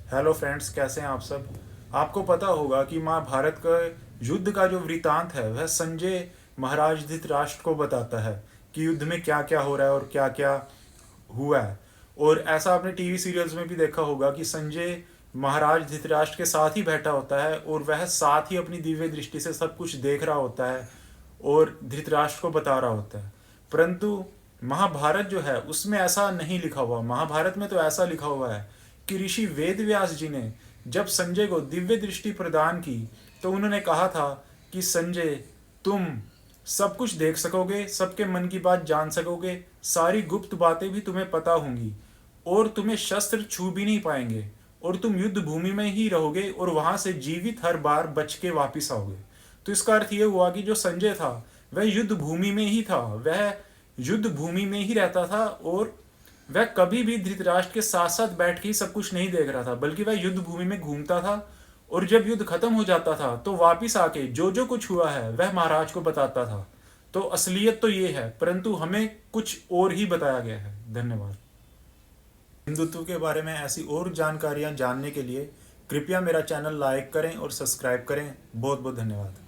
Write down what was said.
Hello friends, कैसे हैं आप सब। आपको पता होगा कि महाभारत का युद्ध का जो वृतांत है वह संजय महाराज धृतराष्ट्र को बताता है कि युद्ध में क्या क्या हो रहा है और क्या क्या हुआ है। और ऐसा आपने टीवी सीरियल्स में भी देखा होगा कि संजय महाराज धृतराष्ट्र के साथ ही बैठा होता है और वह साथ ही अपनी दिव्य दृष्टि से सब कुछ देख रहा होता है और धृतराष्ट्र को बता रहा होता है। परंतु महाभारत जो है उसमें ऐसा नहीं लिखा हुआ। महाभारत में तो ऐसा लिखा हुआ है कि ऋषि वेद व्यास जी ने जब संजय को दिव्य दृष्टि प्रदान की तो उन्होंने कहा था कि संजय, तुम सब कुछ देख सकोगे, सबके मन की बात जान सकोगे, सारी गुप्त बातें भी तुम्हें पता होंगी और तुम्हें शस्त्र छू भी नहीं पाएंगे और तुम युद्ध भूमि में ही रहोगे और वहां से जीवित हर बार बच के वापिस आओगे। तो इसका अर्थ यह हुआ कि जो संजय था वह युद्ध भूमि में ही था, वह युद्ध भूमि में ही रहता था और वह कभी भी धृतराष्ट्र के साथ साथ बैठ के ही सब कुछ नहीं देख रहा था, बल्कि वह युद्ध भूमि में घूमता था और जब युद्ध खत्म हो जाता था तो वापिस आके जो जो कुछ हुआ है वह महाराज को बताता था। तो असलियत तो ये है, परंतु हमें कुछ और ही बताया गया है। धन्यवाद। हिंदुत्व के बारे में ऐसी और जानकारियां जानने के लिए कृपया मेरा चैनल लाइक करें और सब्सक्राइब करें। बहुत बहुत धन्यवाद।